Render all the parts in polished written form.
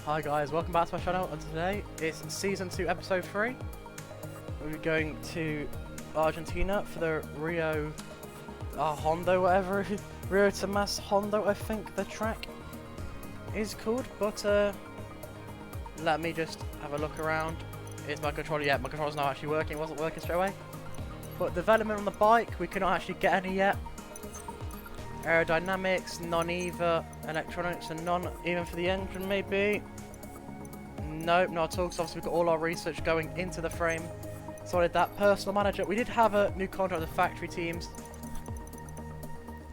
Hi guys, welcome back to my channel, and today it's Season 2 Episode 3. We're going to Argentina for the Rio Hondo, whatever. Rio Tomas Hondo, I think the track is called, but let me just have a look around. Is my controller, yeah, my controller's not actually working, it wasn't working straight away. But development on the bike, we cannot actually get any yet. Aerodynamics, non-EVA, electronics, and none even for the engine maybe. Nope, not at all, because obviously we've got all our research going into the frame. So I did that. Personal manager. We did have a new contract with the factory teams.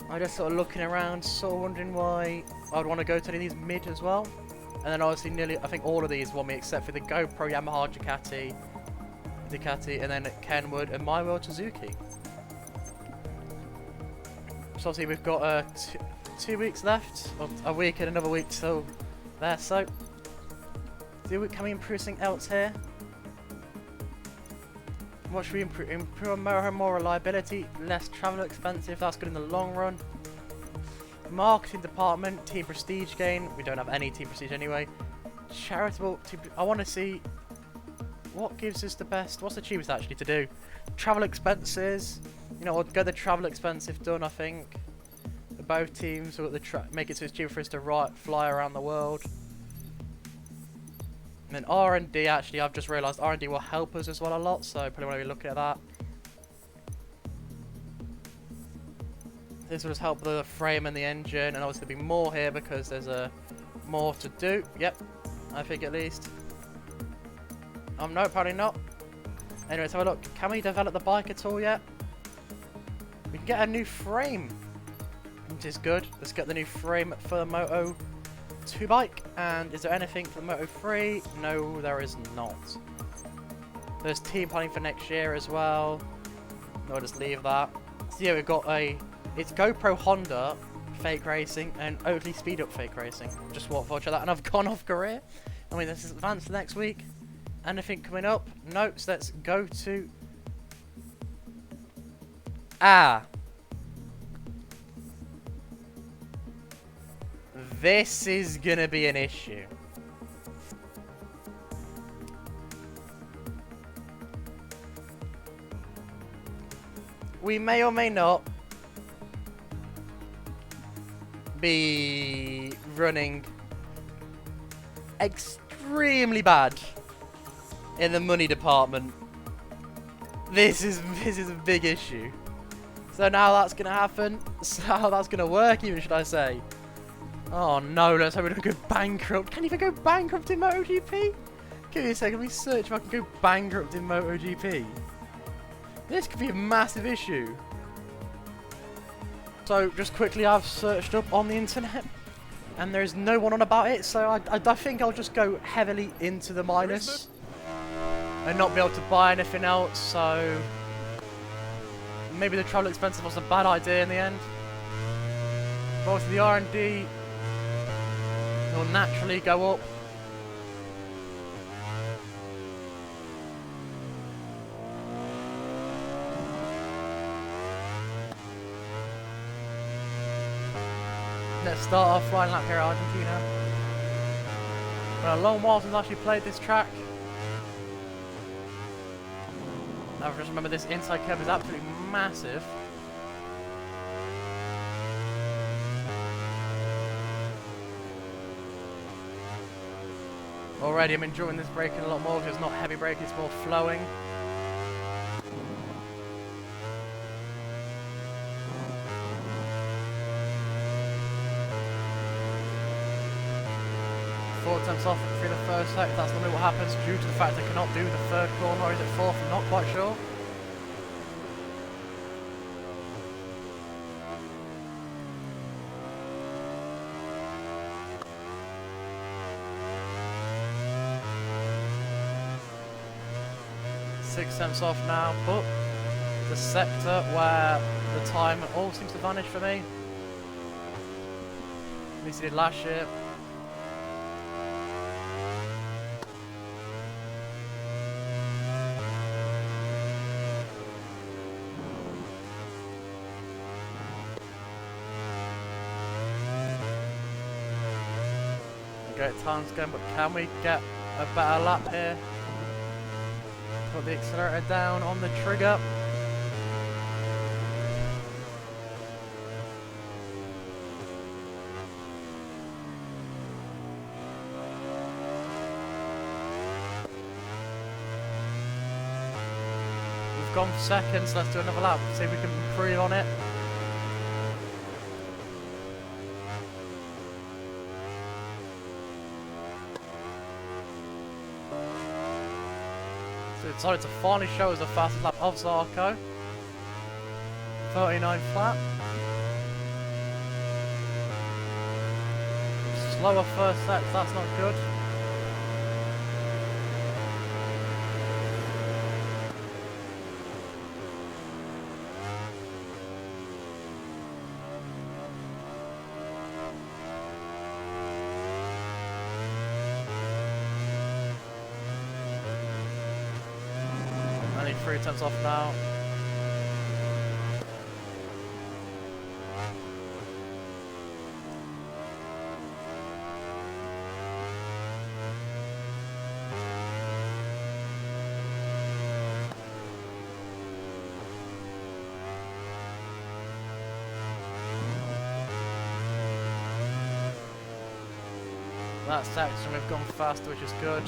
I'm just sort of looking around, sort of wondering why I would want to go to any of these mid as well. And then obviously nearly, I think all of these want me except for the GoPro, Yamaha, Ducati, and then Kenwood and My World Suzuki. So obviously we've got 2 weeks left, or a week and another week till there. So can we improve something else here? What should we improve? Improve more reliability, less travel expensive. That's good in the long run. Marketing department, team prestige gain. We don't have any team prestige anyway. Charitable. I want to see what gives us the best. What's the cheapest actually to do? Travel expenses. You know, we'll get the travel expensive done, I think. For both teams, we'll make it so it's cheaper for us to fly around the world. And then R&D, actually, I've just realised R&D will help us as well a lot, so probably want to be looking at that. This will just help the frame and the engine, and obviously there'll be more here because there's more to do. Yep, I think at least. No, probably not. Anyway, so look, can we develop the bike at all yet? We can get a new frame, which is good. Let's get the new frame for the Moto 2 bike. And is there anything for the Moto 3? No, there is not. There's team planning for next year as well. No, I'll just leave that. So yeah, we've got it's GoPro Honda fake racing and Oakley Speed Up fake racing. Just what for that, and I've gone off career. I mean, this is advanced next week. Anything coming up? No, so let's go to... This is gonna be an issue. We may or may not be running extremely bad in the money department. This is a big issue. So now that's gonna happen. So how that's gonna work, even should I say? Oh no, let's hope we don't go bankrupt. Can you even go bankrupt in MotoGP? Give me a second, let me search if I can go bankrupt in MotoGP. This could be a massive issue. So just quickly, I've searched up on the internet and there's no one on about it, so I think I'll just go heavily into the minus and not be able to buy anything else. So maybe the travel expense was a bad idea in the end. But obviously the R&D will naturally go up. Let's start our flying lap here at Argentina. Been a long while since I actually played this track. Now just remember, this inside curve is absolutely massive. Already I'm enjoying this braking a lot more because it's not heavy braking, it's more flowing. Four attempts off through the first sector. That's normally what happens due to the fact they cannot do the third corner, or is it fourth? I'm not quite sure. Six attempts off now, but the sector where the time all seems to vanish for me. At least he did last year. great times going, but can we get a better lap here? Put the accelerator down on the trigger. We've gone for seconds, let's do another lap, see if we can improve on it. So it decided to finally show us the fastest lap of Zarco. 39 flat. Slower first set, that's not good. Only 3 tenths off now. That section we've gone faster, which is good.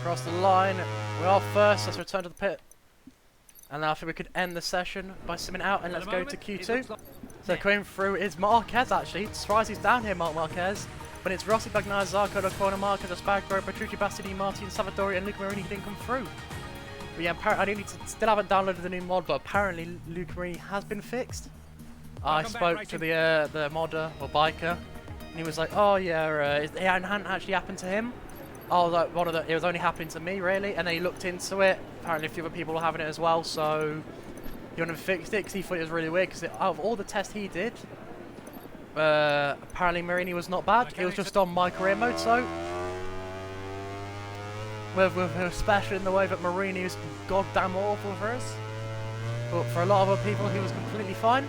Across the line, we are first, let's return to the pit. And now I think we could end the session by simming out and let's go to Q2. So coming through is Marquez actually, surprised he's down here, Mark Marquez. But it's Rossi, Bagnaia, Zarco, Lacona, Marquez, Espargaro, Petrucci, Bassini, Martin, Salvadori and Luca Marini didn't come through. But yeah, apparently still haven't downloaded the new mod, but apparently Luca Marini has been fixed. I spoke to the modder or biker, and he was like, "Oh yeah, it hadn't actually happened to him." Oh, like it was only happening to me, really. And then he looked into it. Apparently, a few other people were having it as well. So he went and fixed it because he thought it was really weird. Because out of all the tests he did, apparently Marini was not bad. It was just on my career mode. So with especially in the way that Marini was goddamn awful for us. But for a lot of other people, he was completely fine.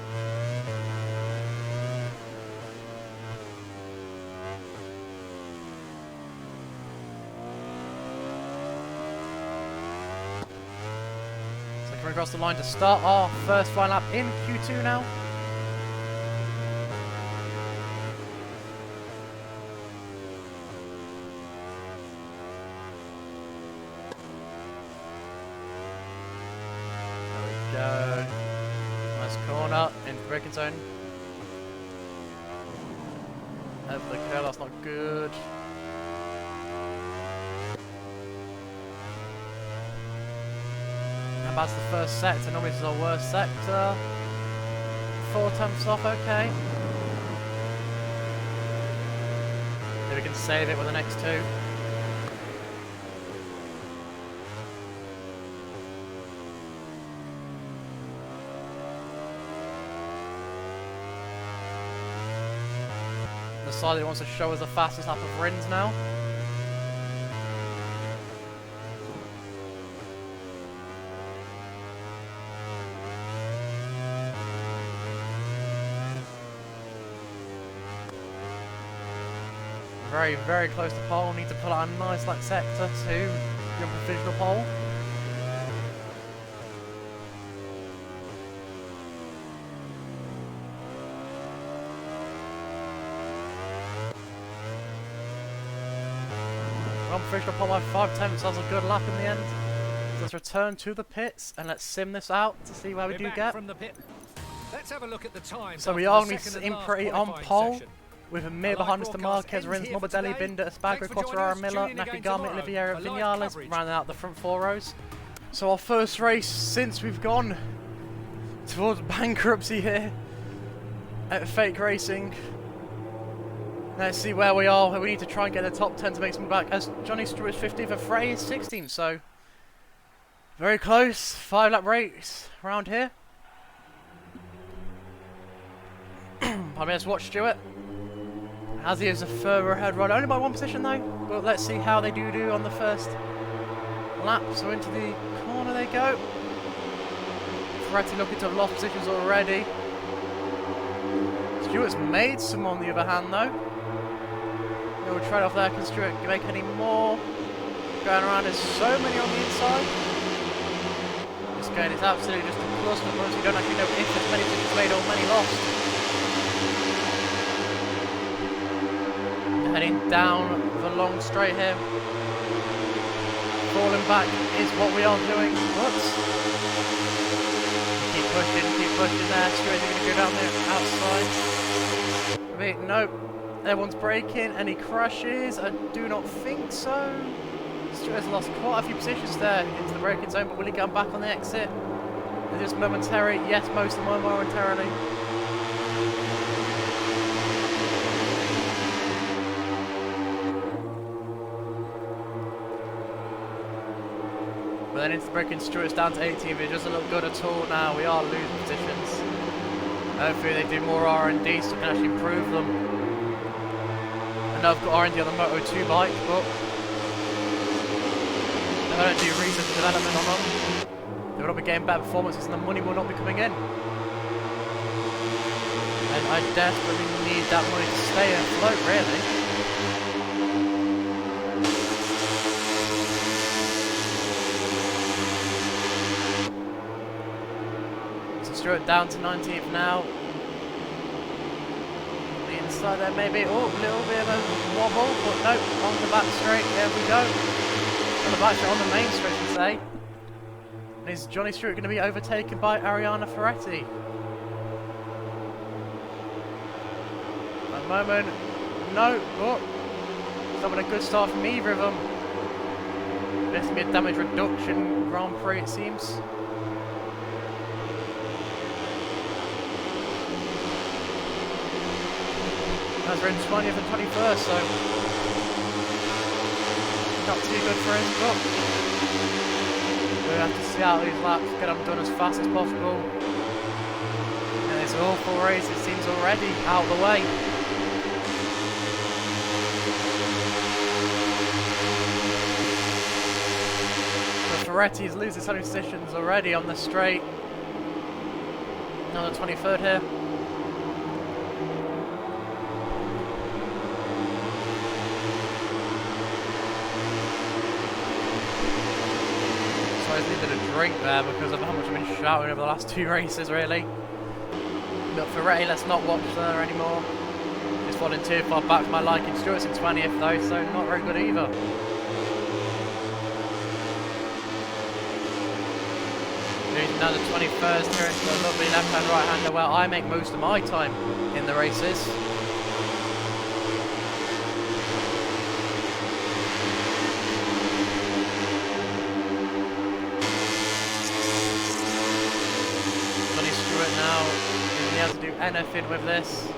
Coming across the line to start our first final lap in Q2 now. There we go. Nice corner into the braking zone. Over the curl, that's not good. That's the first sector, normally this is our worst sector. 4 tenths off, okay. Maybe we can save it with the next 2. Decided he wants to show us the fastest lap of Rins now. Very, very close to pole. Need to pull out a nice like sector to jump a provisional pole. We're on provisional pole by 5 tenths. That was a good lap in the end. So let's return to the pits and let's sim this out to see where we do get. From the pit. Let's have a look at the time. So we are only in pretty on pole. With a mere behind us to Marquez, Rins, Morbidelli, Binder, Espargaro, Quartararo, Miller, Nakagami, Oliveira, Vinales, rounding out the front 4 rows. So our first race since we've gone towards bankruptcy here at Fake Racing. Let's see where we are. We need to try and get the top 10 to make some back, as Johnny Stewart's 15th and Frey is 16th, so very close. 5 lap race around here. I mean, let's watch Stewart. As he is a further ahead rider, only by 1 position though. But let's see how they do on the first lap. So into the corner they go. Ferretti looking to have lost positions already. Stewart's made some on the other hand though. No trade-off there. Can Stewart make any more? Going around, there's so many on the inside. This game is absolutely just a cluster for us. We don't actually know if there's many positions made or many lost. Heading down the long straight here. Falling back is what we are doing. Whoops. Keep pushing there. Stewart's going to go down there outside. Wait, nope. Everyone's braking. Any crashes? I do not think so. Stewart's lost quite a few positions there into the braking zone, but will he get back on the exit? Is this momentary? Yes, most of them are momentarily. But then into the braking, Stewart's down to 18, but it doesn't look good at all now. We are losing positions. Hopefully they do more R&D so we can actually improve them. I know I've got R&D on the Moto2 bike, but if I don't do research and development on them, they will not be getting better performances and the money will not be coming in. And I desperately need that money to stay afloat, really. So Stewart down to 19th now. The inside there maybe, oh, a little bit of a wobble, but no, on the back straight, there we go. On the back straight, on the main straight, I should say. And is Johnny Stewart going to be overtaken by Ariana Ferretti? At the moment, no. Oh, it's not been a good start from either of them. There's going to be a damage reduction Grand Prix, it seems. As we're in 20th and 21st, so not too good for us, but we'll have to see out these laps, get them done as fast as possible. And this awful race, it seems already out of the way. But Ferretti is losing some positions already on the straight. On the 23rd here. I needed a drink there because of how much I've been shouting over the last 2 races, really. But Ferretti, let's not watch there anymore. It's falling too far back for my liking. Stewart's in 20th though, so not very good either. Moving now to 21st, here into the lovely left-hand, right-hander where I make most of my time in the races. Now, if he has to do anything with this,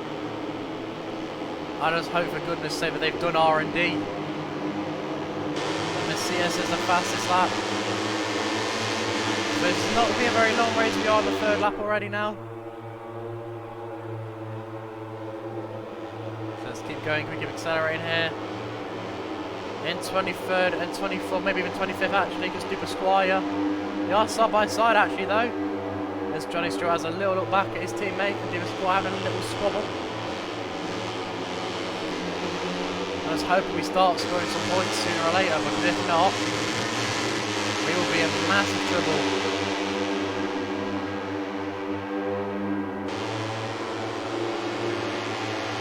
I just hope for goodness sake that they've done R&D. Macias is the fastest lap. But it's not going to be a very long race, we are on the 3rd lap already now. So let's keep going, we keep accelerating here. In 23rd and 24th, maybe even 25th actually, because Super Squire. They are side by side actually though. As Johnny Stewart has a little look back at his teammate and Super Squire having a little squabble. I was hoping we start scoring some points sooner or later, because if not, we will be in massive trouble.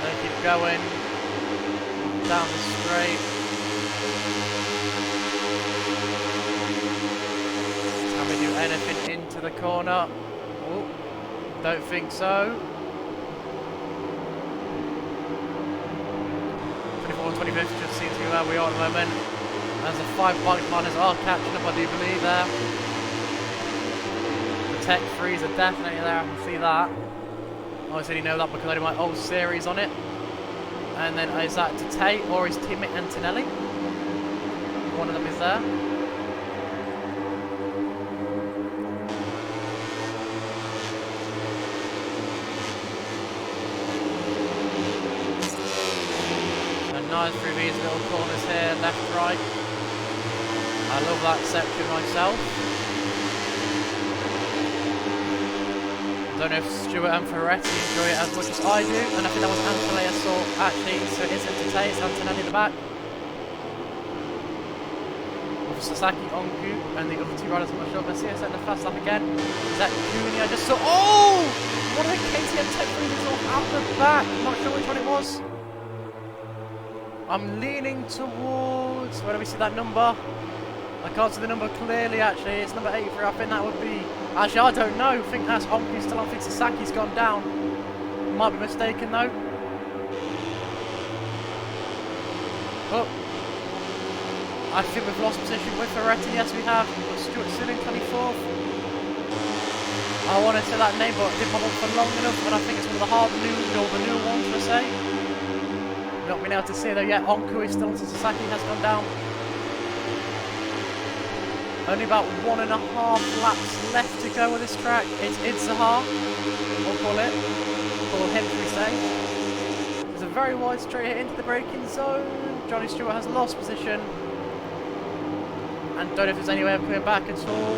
They keep going down the straight. Can we do anything into the corner? Oh, don't think so. 24 and 25th just seems to be where we are at the moment. As the 5 bike miners are catching up, I do believe there. The Tech 3s are definitely there, I can see that. Obviously you know that because I do my old series on it. And then is that to Tate or his teammate Antonelli? One of them is there. synchronize through these little corners here, left, right. I love that section myself. Don't know if Stewart and Ferretti enjoy it as much as I do, and I think that was Antonelli I saw actually, so it isn't today, it's Antonelli in the back. With Sasaki, Ongu, and the other two riders on the short. Let's see us in the fast lap again. Is that Cooney? I just saw. Oh! One of the KTM tech leaders off out the back. I'm not sure which one it was. I'm leaning towards. Where do we see that number? I can't see the number clearly actually. It's number 83. I think that would be. Actually, I don't know. I think that's Ongu still on. I think Sasaki's gone down. Might be mistaken though. Oh. I think we've lost position with Ferretti. Yes, we have. But Stewart still in 24th. I want to say that name, but it didn't pop up for long enough. And I think it's one of the new ones per se. Not been able to see though yet. Onku is still on. Sasaki has gone down. Only about 1.5 laps left to go with this track. It's Itzaha, we'll call it. Call him, we say. There's a very wide straight hit into the braking zone. Johnny Stewart has lost position. And don't know if there's any way of coming back at all.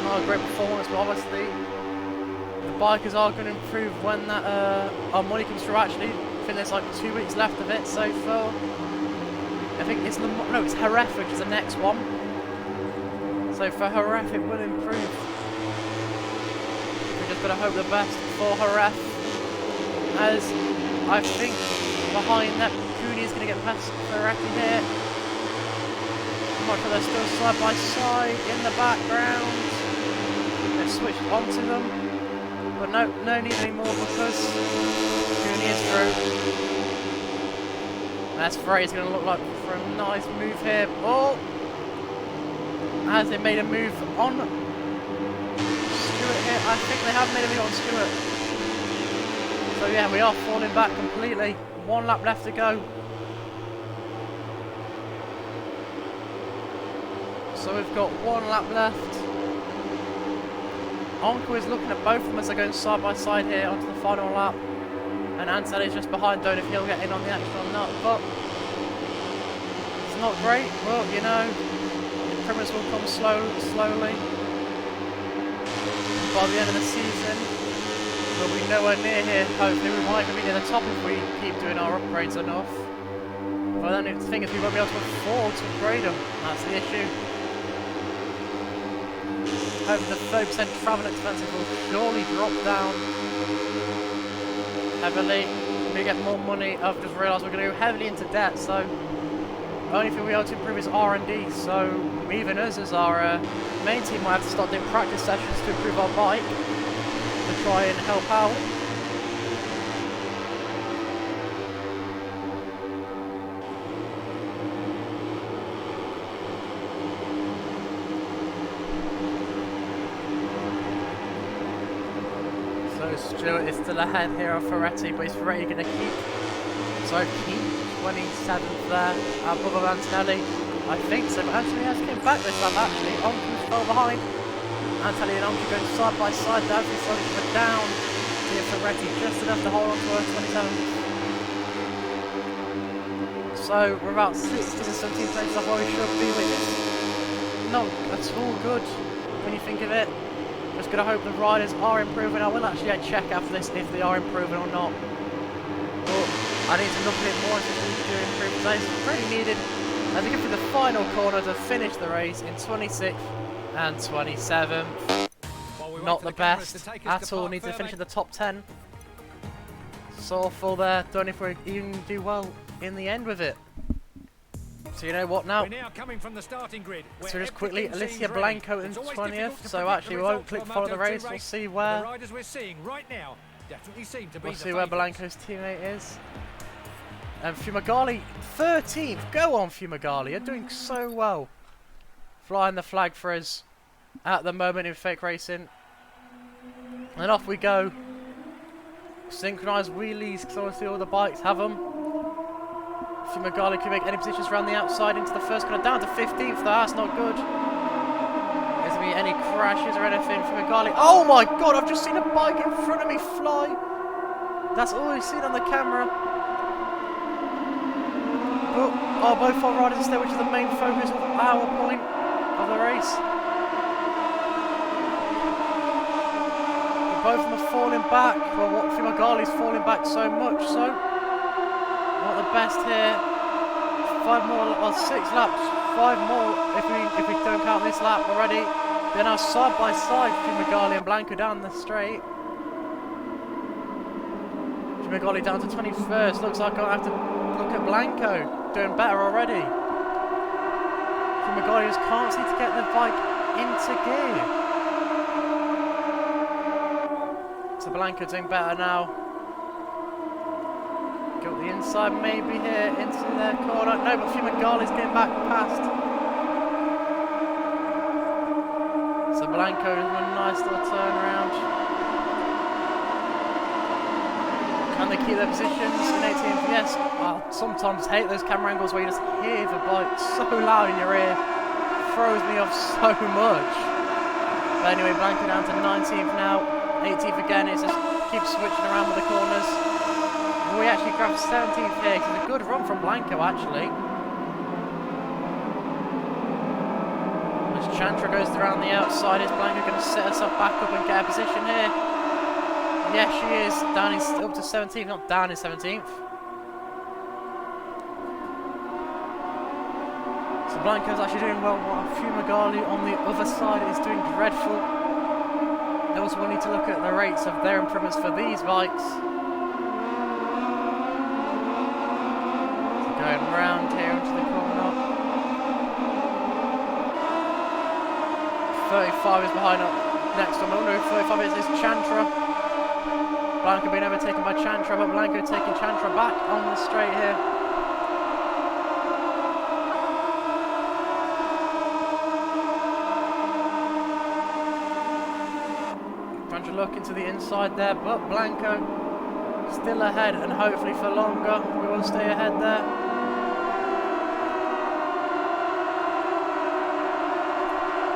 Not a great performance, but obviously the bikers are going to improve when that our money comes through actually. I think there's like 2 weeks left of it so far. I think it's it's Jerez, which is the next one. So for Jerez it will improve. We're just going to hope the best for Jerez. As I think behind that Cooney is going to get past Ferretti here. I'm not sure they're still side by side in the background. They've switched onto them. But no need anymore because Cooney is through. That's Ferretti's going to look like for a nice move here. Oh! As they made a move on Stewart here. I think they have made a move on Stewart. So yeah, we are falling back completely. 1 lap left to go. So we've got 1 lap left. Onku is looking at both of them as they're going side by side here onto the final lap. And Ansel is just behind, don't know if he'll get in on the action or not, but it's not great. Well, you know, improvements will come slowly. By the end of the season, we'll be nowhere near here. Hopefully we might be near the top if we keep doing our upgrades enough. But the thing is we won't be able to afford to upgrade them. That's the issue. Hopefully the 30% travel expenses will surely drop down heavily. We get more money. I've just realised we're going to go heavily into debt, so only thing we are to improve is R&D. So even us as our main team might have to start doing practice sessions to improve our bike to try and help out. So Stewart is still ahead here of Ferretti, but is Ferretti going to keep 27th there above Antonelli? I think so, but Antonelli has came back this lap actually. Onku's fell behind. Antonelli and Onku going side by side there. We slowly put down to Ferretti just enough to hold on to her 27th. So we're about 16 and 17 places off where we should be, which is not at all good when you think of it. Just going to hope the riders are improving. I will actually check after this if they are improving or not. But I need to look a bit more if they do improve because it's pretty needed as we get through the final corner to finish the race in 26th and 27th. Not the best at all. Need to finish in the top 10. So full there. Don't know if we even do well in the end with it. So you know what now? We're now coming from the starting grid. So just quickly, Alicia Blanco in 20th. So actually we won't click follow the race. We'll see where. The riders we're seeing right now definitely seem to be. We'll see where Blanco's teammate is. And Fumagalli 13th. Go on, Fumagalli. You're doing so well. Flying the flag for us at the moment in fake racing. And off we go. Synchronized wheelies because obviously all the bikes have them. Fumagalli can make any positions around the outside into the first corner. Down to 15th though. That's not good. There's going to be any crashes or anything from Magali. Oh my god, I've just seen a bike in front of me fly. That's all we've seen on the camera. But both our riders are still, which is the main focus of our point of the race. But both of them are falling back. Well, what Fumagali's falling back so much, so not the best here. 5 more, or 6 laps. 5 more if we don't count this lap already. They're now side by side, Fumagalli and Blanco down the straight. Fumagalli down to 21st. Looks like I'll have to look at Blanco doing better already. Fumagalli just can't seem to get the bike into gear. So Blanco doing better now. Got the inside maybe here into their corner. No, but Fumagalli's getting back past. So Blanco doing a nice little turnaround. Can they keep their positions in 18th? Yes. I sometimes hate those camera angles where you just hear the bike so loud in your ear. Throws me off so much. But anyway, Blanco down to 19th now. 18th again. It just keeps switching around with the corners. We actually grabbed 17th here, because it's a good run from Blanco actually. As Chantra goes around the outside, is Blanco going to set herself back up and get a position here? Yes, she is. Down in, up to 17th, not down in 17th. So Blanco's actually doing well, while Fumagalli on the other side is doing dreadful. Also, we'll need to look at the rates of their improvements for these bikes. Going round here into the corner. 35 is behind up next one. Oh no, 35 is Chantra. Blanco being overtaken by Chantra, but Blanco taking Chantra back on the straight here. Trying to look into the inside there, but Blanco still ahead, and hopefully for longer we will stay ahead there.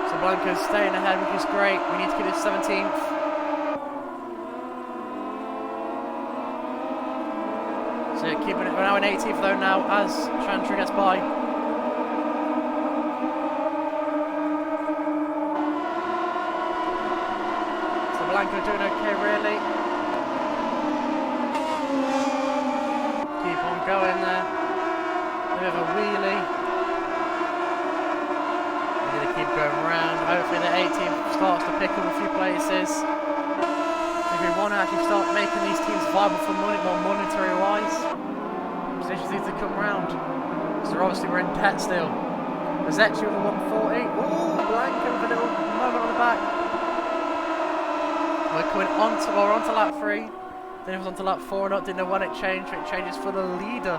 So Blanco's staying ahead, which is great. We need to keep this 17th. So yeah, keeping it, we're now in 18th though now as Chantra gets by. So Blanco doing okay really. Keep on going there. A bit of a wheelie. We're going to keep going around. Hopefully the 18th starts to pick up a few places. If we want to actually start making these teams viable for money, more monetary wise, positions need to come round. So obviously we're in debt still. Mazzetti with a 140. Ooh, Blanco with a little moment on the back. We're coming onto, well, we're onto lap 3. Then it was onto lap 4 and didn't know when it changed, so it changes for the leader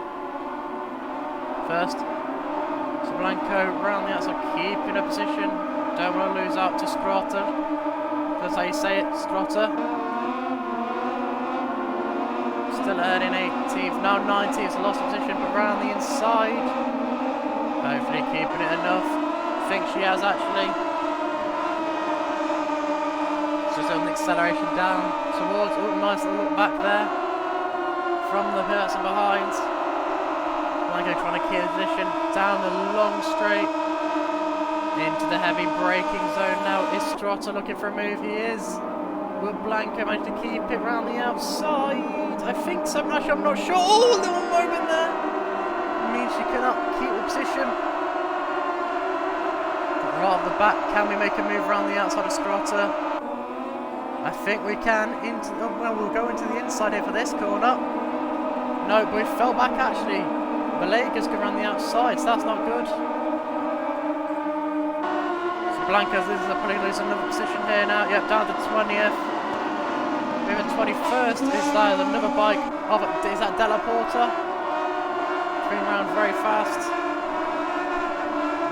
first. So Blanco round the outside, keeping a position. Don't want to lose out to Scrotta. That's how you say it, Scrotta. Still ahead in 18th, now 19th, so lost position, but round the inside. Hopefully keeping it enough. Think she has actually. Just on the acceleration down towards, oh, nice little look back there from the person behind. Blanco trying to keep a position down the long straight into the heavy braking zone now. Is Scrotta looking for a move? He is. Will Blanco manage to keep it round the outside? I think so, actually I'm not sure. Oh, little moment there. Means she cannot keep the position. Right off the back, can we make a move around the outside of Scrotta? I think we can. Well, we'll go into the inside here for this corner. No, but we fell back actually. Villegas go around the outside, so that's not good. So Blanco is probably losing another position here now. Yep, down to 20th. Maybe 21st is there another bike. Oh, is that Della Porta? Going around very fast.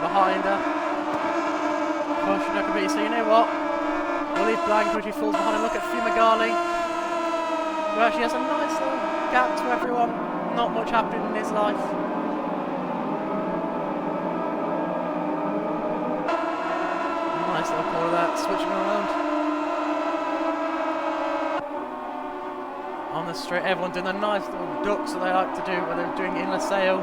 Behind her. Pushing her completely. So you know what? We'll leave Blanco as she falls behind and look at Fumagalli. Who actually has a nice little gap to everyone. Not much happening in his life. Nice little corner there, switching around. On the straight, everyone doing the nice little ducks that they like to do when they're doing in the sail.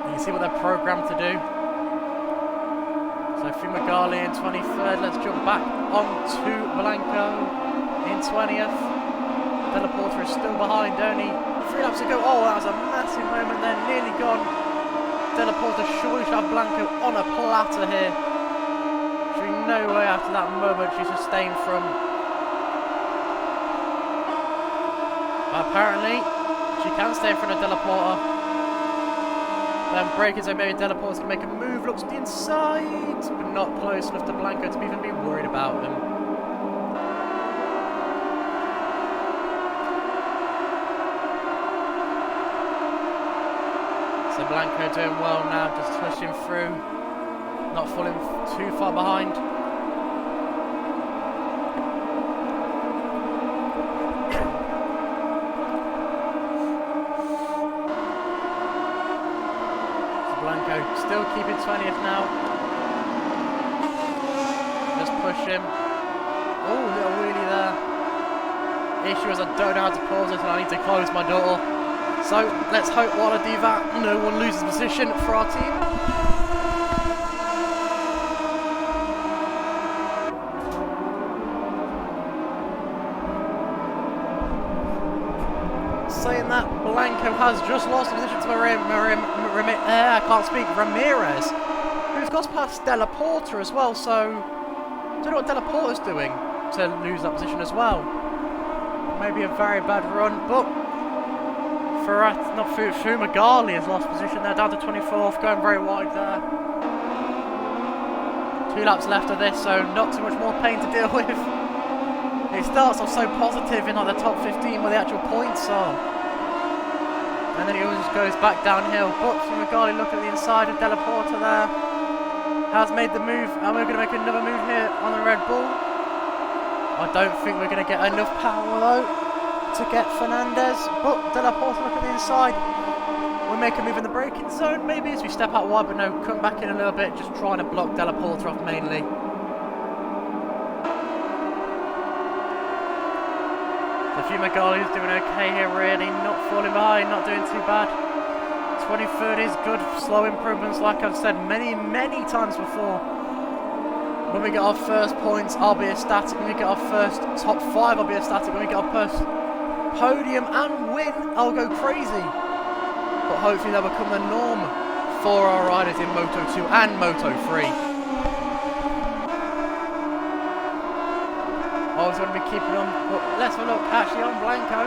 You can see what they're programmed to do. So Fumagalli in 23rd, let's jump back onto Blanco in 20th. Della Porta is still behind, only 3 laps to go. Oh, that was a massive moment there, nearly gone. Della Porta surely should have Blanco on a platter here. Should be no way after that moment she sustained from. But apparently, she can stay in front of Della Porta. Then breaking, so maybe Della Porta can make a move, looks to the inside, but not close enough to Blanco to even be worried about him. So Blanco doing well now, just pushing through, not falling too far behind. Blanco still keeping 20th now. Just push him. Oh, little wheelie there. Issue is I don't know how to pause it and I need to close my door. So let's hope while I do that, no one loses position for our team. Saying that, Blanco has just lost the position to Ramirez, who's got past Della Porta as well, so I don't know what Della Porta's doing to lose that position as well. Maybe a very bad run, but Fumagalli has lost position there, down to 24th, going very wide there. 2 laps left of this, so not too much more pain to deal with. It starts off so positive in like the top 15 where the actual points are. And then he always goes back downhill. But Fumagalli looking at the inside of Della Porta there. Has made the move, and we're going to make another move here on the Red Bull. I don't think we're going to get enough power though to get Fernandez. But Della Porta look at the inside. We'll make a move in the braking zone maybe as we step out wide, but no, come back in a little bit, just trying to block Della Porta off mainly. Fumagalli is doing okay here, really, not falling behind, not doing too bad. 23rd is good, slow improvements like I've said many times before. When we get our first points, I'll be ecstatic. When we get our first top 5, I'll be ecstatic. When we get our first podium and win, I'll go crazy. But hopefully that will become the norm for our riders in Moto2 and Moto3. I was going to be keeping on, but let's have a look actually on Blanco,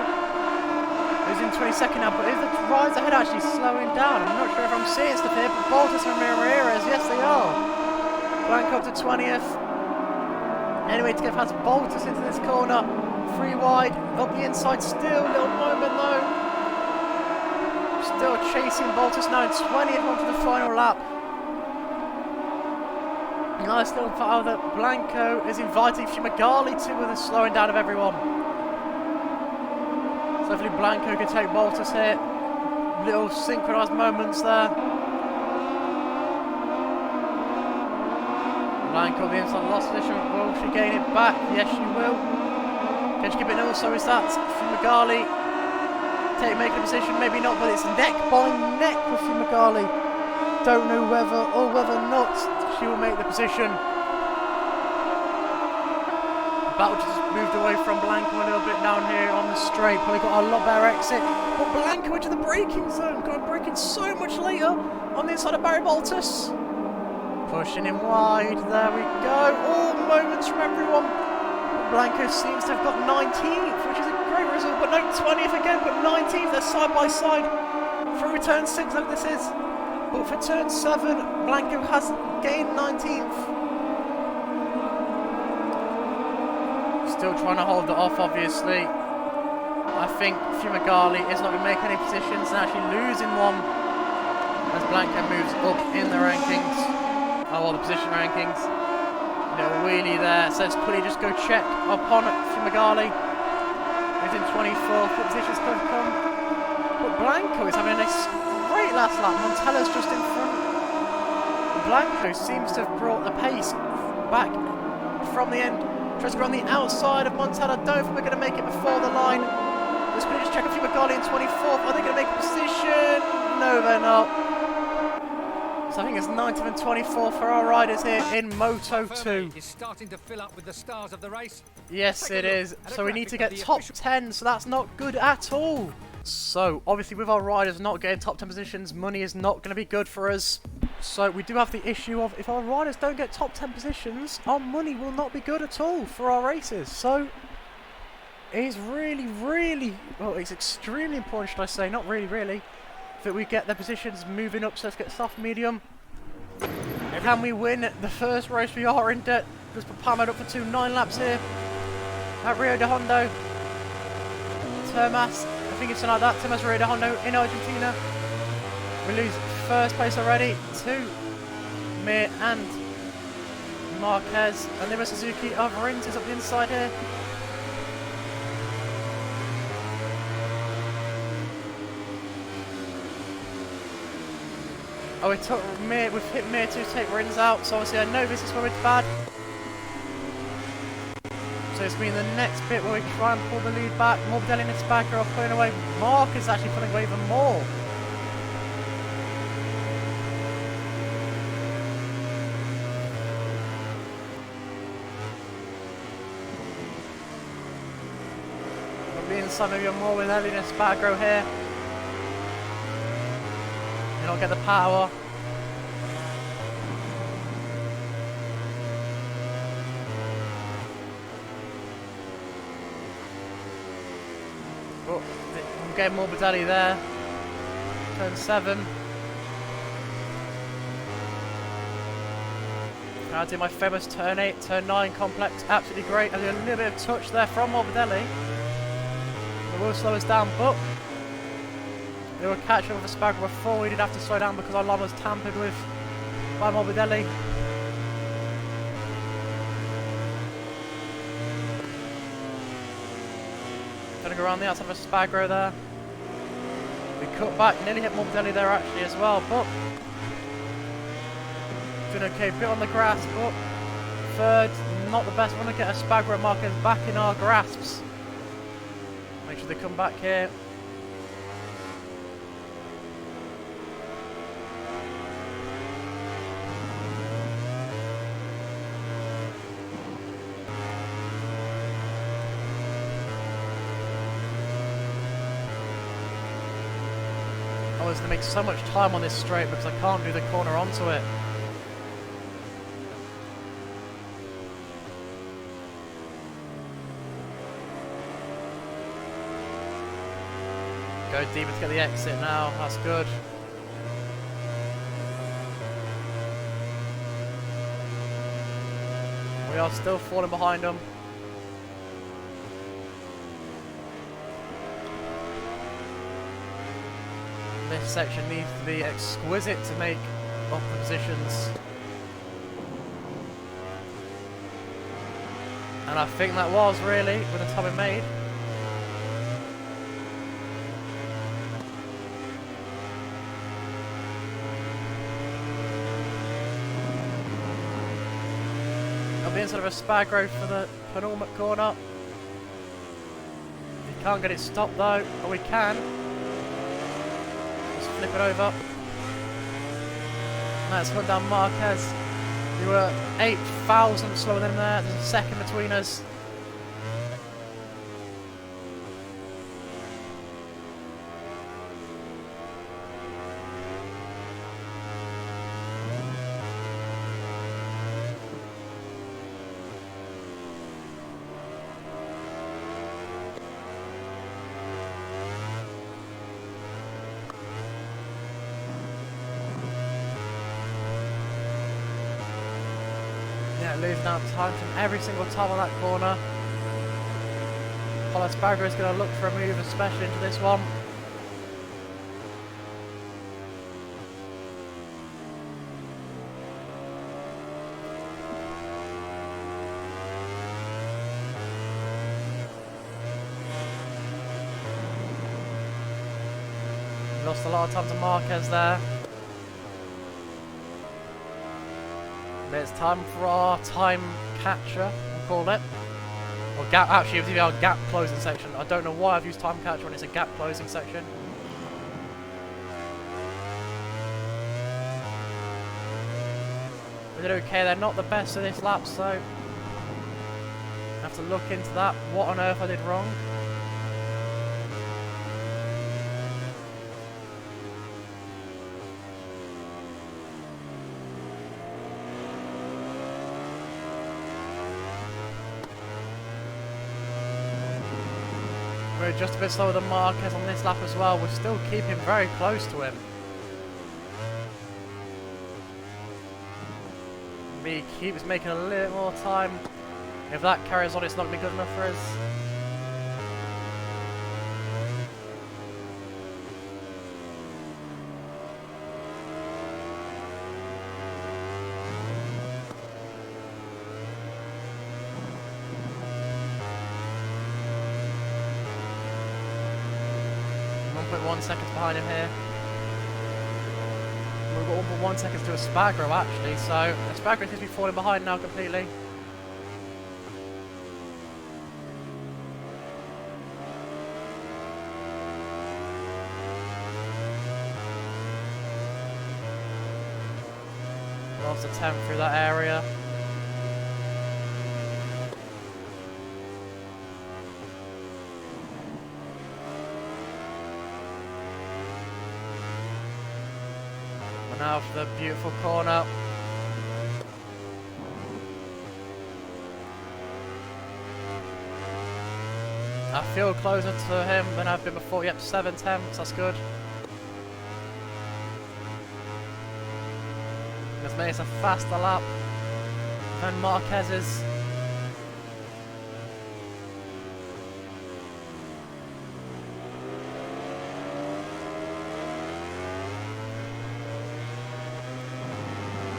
who's in 22nd now, but is the riders ahead actually slowing down? I'm not sure if I'm seeing stuff here, but Bottas and Ramirez, yes they are. Blanco up to 20th. Anyway, to get past Bottas into this corner, 3 wide, up the inside still, little moment though. Still chasing Bottas now in 20th onto the final lap. Nice little foul that Blanco is inviting Fumagalli to with the slowing down of everyone. So hopefully Blanco can take Bottas here. Little synchronised moments there. Blanco the inside lost position. Will she gain it back? Yes, she will. Can she keep it? No, so is that Fumagalli making a position? Maybe not, but it's neck by neck with Fumagalli. Don't know whether or whether not she will make the position. Battle just moved away from Blanco a little bit down here on the straight. Probably got a lot better exit. But Blanco into the braking zone. Going braking so much later on the inside of Barry Bottas. Pushing him wide. There we go. All moments from everyone. Blanco seems to have got 19th, which is a great result. But no, 20th again, but 19th. They're side by side through turn 6 like this is. But for turn 7, Blanco has gained 19th. Still trying to hold it off, obviously. I think Fumagalli is not going to make any positions and actually losing one as Blanco moves up in the rankings. Oh, well, the position rankings. Little wheelie there. Says, could he just go check upon Fumagalli? He's in 24th. What positions could come? But Blanco is having a great last lap. Montella's just in front. Blanco seems to have brought the pace back from the end. Tries to go on the outside of Montana. Don't think we're going to make it before the line. Let's quickly just check a few Magali in 24th. Are they going to make a position? No, they're not. So I think it's 19th and 24th for our riders here in Moto 2. Is starting to fill up with the stars of the race. Yes, it is. So we need to get top 10, so that's not good at all. So, obviously with our riders not getting top 10 positions, money is not going to be good for us. So we do have the issue of, if our riders don't get top 10 positions, our money will not be good at all for our races. So, it's well, it's extremely important, should I say, not really, that we get the positions moving up. So let's get soft, medium. Can we win the first race we are in debt? Let's put Palmer up for 9 laps here. At Rio de Hondo. Termas, I think it's something like that. Termas Rio de Hondo in Argentina. We lose first place already to Mir and Marquez. And Lima Suzuki of Rins is up the inside here. Oh, we've hit Mir to take Rins out, so obviously I know this is where it's bad. So it's been the next bit where we try and pull the lead back. Morbidelli and Tabacco are pulling away. Mark is actually pulling away even more. We'll be inside maybe more with Ellie and Tabacco here. You don't get the power. Oh, I'm getting Morbidelli there. Turn 7. Can I do my famous turn 8, turn 9 complex? Absolutely great. I do a little bit of touch there from Morbidelli. It will slow us down, but they were catching up with Tabacco before we did have to slow down because our line was tampered with by Morbidelli. Going to go around the outside of Tabacco there. We cut back, nearly hit Morbidelli there actually as well, but doing okay, bit on the grass, but third, not the best. We want to get a Tabacco and Marquez back in our grasps. Make sure they come back here. I was going to make so much time on this straight because I can't do the corner onto it. Go deeper to get the exit now, that's good. We are still falling behind them. This section needs to be exquisite to make up the positions. And I think that was really with the time it made. I'll be inside of a Tabacco for the penultimate corner. We can't get it stopped though, but we can. Flip it over. That's gone down Marquez. We were 8,000 slower than there. There's a second between us. Losing out time from every single time on that corner. Tabacco is going to look for a move, especially into this one. Lost a lot of time to Marquez there. And it's time for our time catcher, we'll call it. Or gap, actually it's our gap closing section. I don't know why I've used time catcher when it's a gap closing section. We did okay, they're not the best of this lap, so I have to look into that. What on earth I did wrong? We're just a bit slower than Marquez on this lap as well. We're still keeping very close to him. He keeps making a little more time. If that carries on, it's not going to be good enough for us. Put 1 second behind him here. We've got 1 second to a Spagro actually, so Spagro seems to be falling behind now completely. Lost a 10 through that area. Now for the beautiful corner. I feel closer to him than I've been before. Yep, 7 tenths, that's good. This makes a faster lap than Marquez's.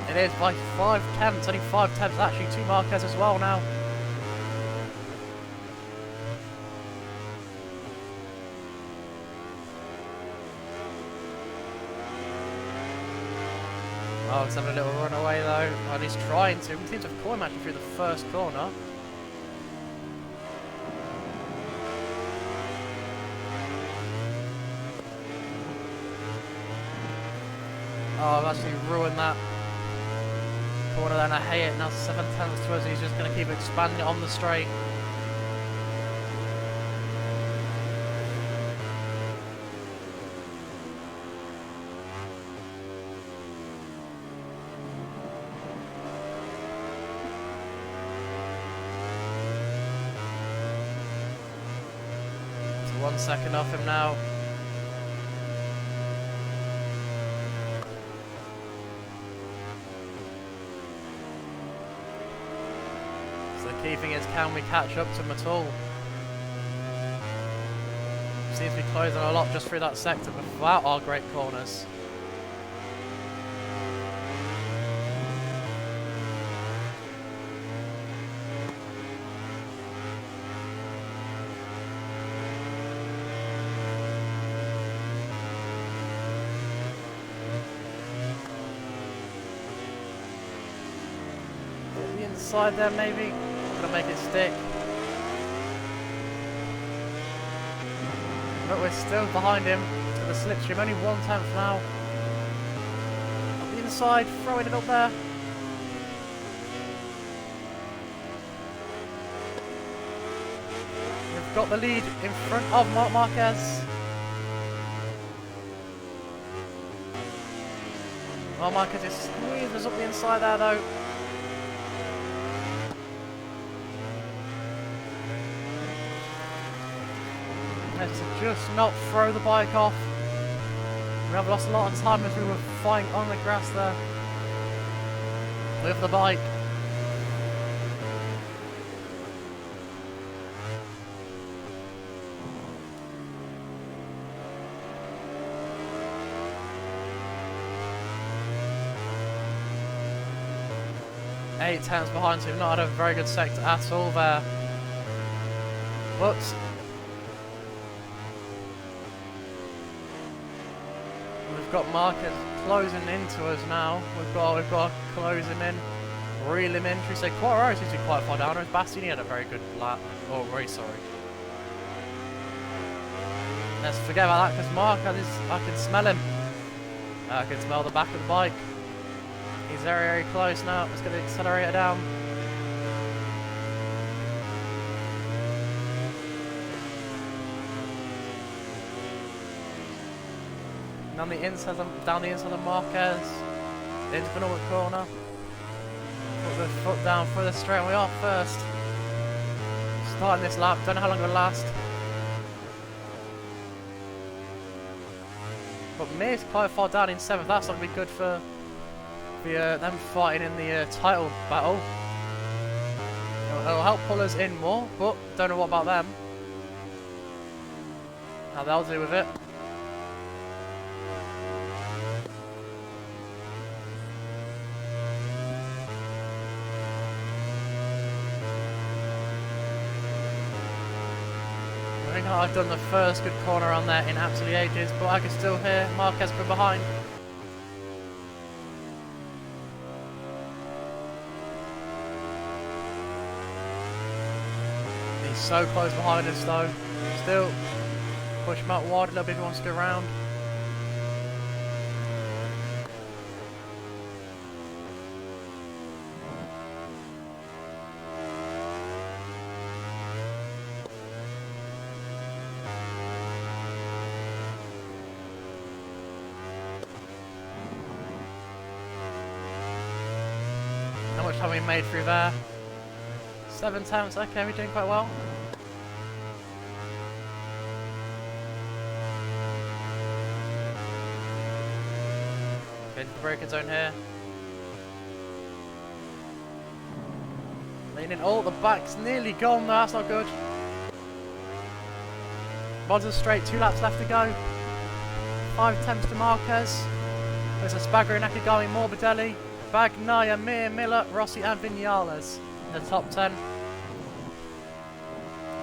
It is by 5 tenths, only 5 tenths actually to Marquez as well now. Oh, he's having a little run away though, and he's trying to. He seems to have caught him actually through the first corner. Oh, I've actually ruined that corner then. I hate it. Now 7 tenths to us, he's just going to keep expanding it on the straight. So 1 second off him now. The key thing is, can we catch up to him at all? Seems to be closing a lot just through that sector without our great corners. The inside there maybe. Gonna make it stick. But we're still behind him to the slipstream, only 1 tenth now. Up the inside, throwing it up there. We've got the lead in front of Marquez. Oh, Marquez is squeezing us up the inside there though. To just not throw the bike off. We have lost a lot of time as we were fighting on the grass there with the bike. Eight tenths behind, so we've not had a very good sector at all there. But we've got Marquez closing into us now. We've got to close him in. reel him in. Should we say Quartararo seems to be quite far down. Whereas Bastianini had a very good lap. Oh, very sorry. Let's forget about that because Mark I can smell him. I can smell the back of the bike. He's very, very close now. Let's get the accelerator down. Down the inside of Marquez. Into the normal corner. Put the foot down for the straight and we are first. Starting this lap, don't know how long it will last. But Mir's quite far down in 7th, that's not going to be good for them fighting in the title battle. It'll help pull us in more, but don't know what about them. How they'll do with it. I think I've done the first good corner on there in absolutely ages, but I can still hear Marquez from behind. He's so close behind us though. Still push him out wide a little bit if he wants to go round. How much have we made through there? 7 attempts, okay, we're doing quite well. Into the braking zone here. Leaning, oh, the back's nearly gone, no, that's not good. Bonds straight, 2 laps left to go. 5 attempts to Marquez. There's a Spaghetti Nakagami, Morbidelli, Bagnaia, Mir, Miller, Rossi and Vinales in the top 10.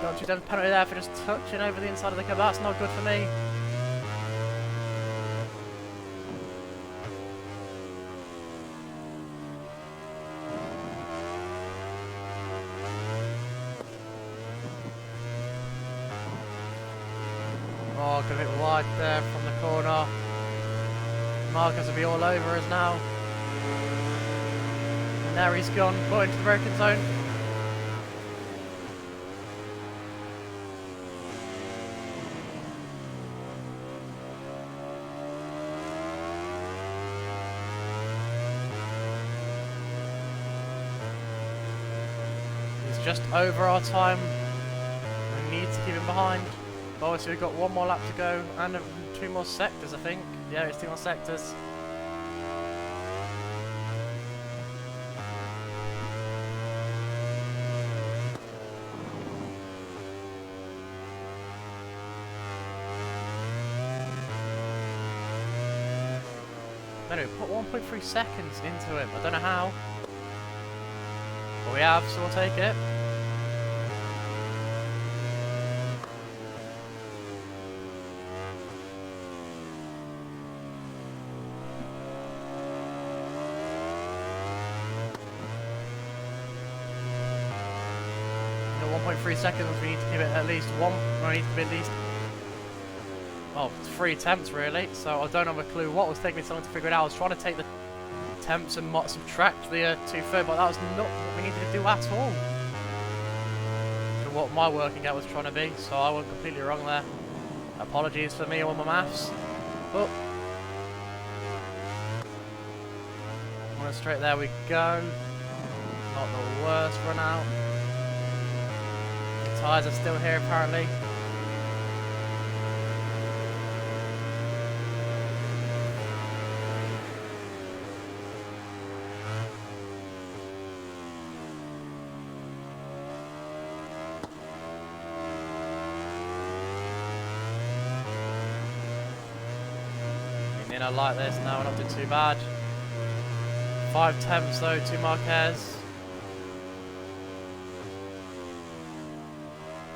Got 2 attempts penalty there for just touching over the inside of the curb, that's not good for me. Oh, got a bit wide there from the corner. Marquez will be all over us now. And there he's gone, got into the braking zone. He's just over our time. We need to keep him behind. But obviously we've got 1 more lap to go and 2 more sectors, I think. Yeah, it's 2 more sectors. Anyway, put 1.3 seconds into him. I don't know how. But we have, so we'll take it. At 1.3 seconds, we need to give it at least 1. We need to be at least, well, 3 attempts really. So I don't have a clue what was taking me so long to figure it out. I was trying to take the attempts and subtract the 2 third, but that was not what we needed to do at all. To what my working out was trying to be. So I went completely wrong there. Apologies for me on my maths. But one straight, there we go. Not the worst run out. Tyres are still here apparently. I like this now, we're not doing too bad. 5 attempts though to Marquez.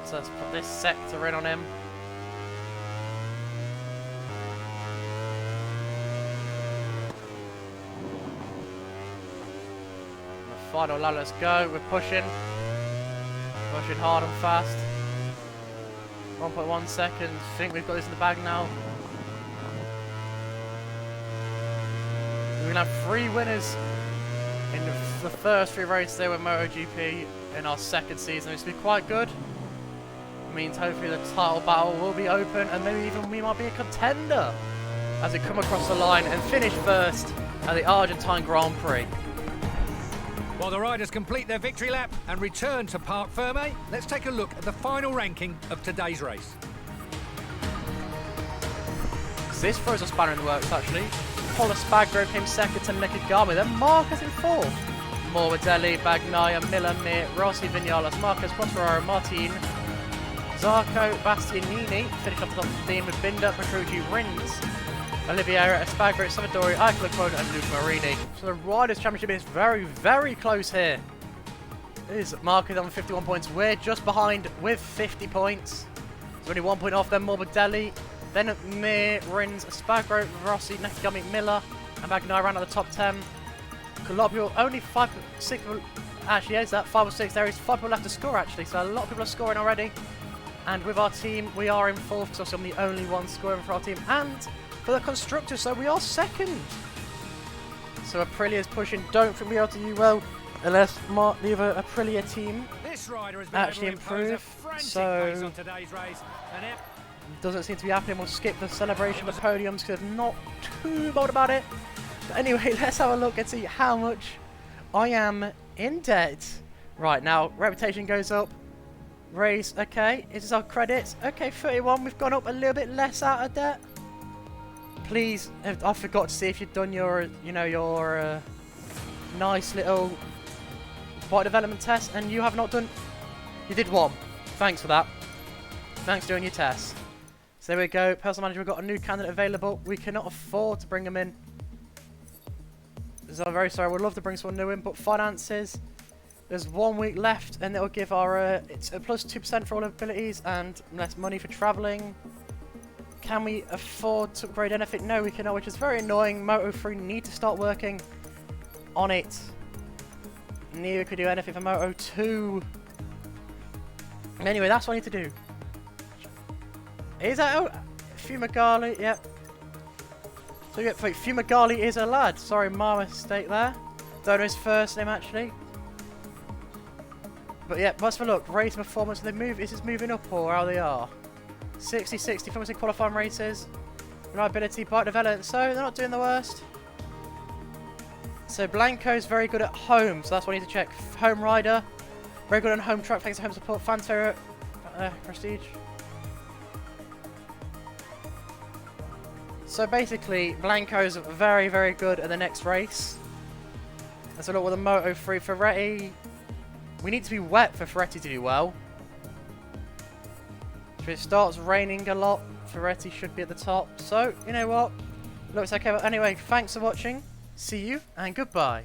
So let's put this sector in on him. Final lap, let's go. We're pushing. Pushing hard and fast. 1.1 seconds. I think we've got this in the bag now. We're going to have 3 winners in the first 3 races there with MotoGP in our second season. This will be quite good. It means hopefully the title battle will be open and maybe even we might be a contender as we come across the line and finish first at the Argentine Grand Prix. While the riders complete their victory lap and return to Parc Ferme, let's take a look at the final ranking of today's race. So this throws a spanner in the works actually. Paul Espargaro came second to Nakagami, then Marcus in fourth. Morbidelli, Bagnaia, Miller, Mir, Rossi, Vinales, Marcus, Quartararo, Martin, Zarco, Bastianini finished off the top 15 with Binder, Petrucci, Rins, Oliveira, Espargaro, Savadori, Eichler, Quota and Luke Marini. So the Riders' Championship is very, very close here. It is Marcus on 51 points. We're just behind with 50 points. So only 1 point off then Morbidelli. Then Mir, Rins, Espargaro, Rossi, Nakagami, Miller and Bagnaia around at the top 10. Colopio only 5, 6, actually is that 5 or 6. There is 5 people left to score actually, so a lot of people are scoring already. And with our team, we are in 4th because I'm the only one scoring for our team. And for the constructors, so we are 2nd. So Aprilia is pushing. Don't think we are to do well unless the other Aprilia team This rider has been actually improve. So on today's race, and doesn't seem to be happening. We'll skip the celebration of the podiums because I'm not too bold about it. But anyway, let's have a look and see how much I am in debt. Right, now, reputation goes up. Race, okay. Is this our credits? Okay, 31. We've gone up a little bit less out of debt. Please, I forgot to see if you've done your, your nice little bike development test, and you have not done. You did 1. Thanks for that. Thanks for doing your test. So there we go. Personal manager, we've got a new candidate available. We cannot afford to bring them in. So I'm very sorry. We'd love to bring someone new in, but finances. There's 1 week left, and it'll give our it's a plus 2% for all abilities and less money for travelling. Can we afford to upgrade anything? No, we cannot, which is very annoying. Moto3 need to start working on it. Neither could do anything for Moto2. Anyway, that's what I need to do. Is that Fumagalli? Yep. So yeah, wait, Fumagalli is a lad. Sorry, my mistake there. Don't know his first name actually. But yeah, let's have a look. Race performance. They move. Is this moving up or how they are? 60-60 performance in qualifying races. Reliability, bike development. So they're not doing the worst. So Blanco's very good at home. So that's what I need to check. Home rider. Very good on home track. Thanks to home support. Fans favorite. Prestige. So basically, Blanco's very, very good at the next race. Let's look with the Moto3. Ferretti. We need to be wet for Ferretti to do well. If it starts raining a lot, Ferretti should be at the top. So, you know what? Looks okay. But anyway, thanks for watching. See you and goodbye.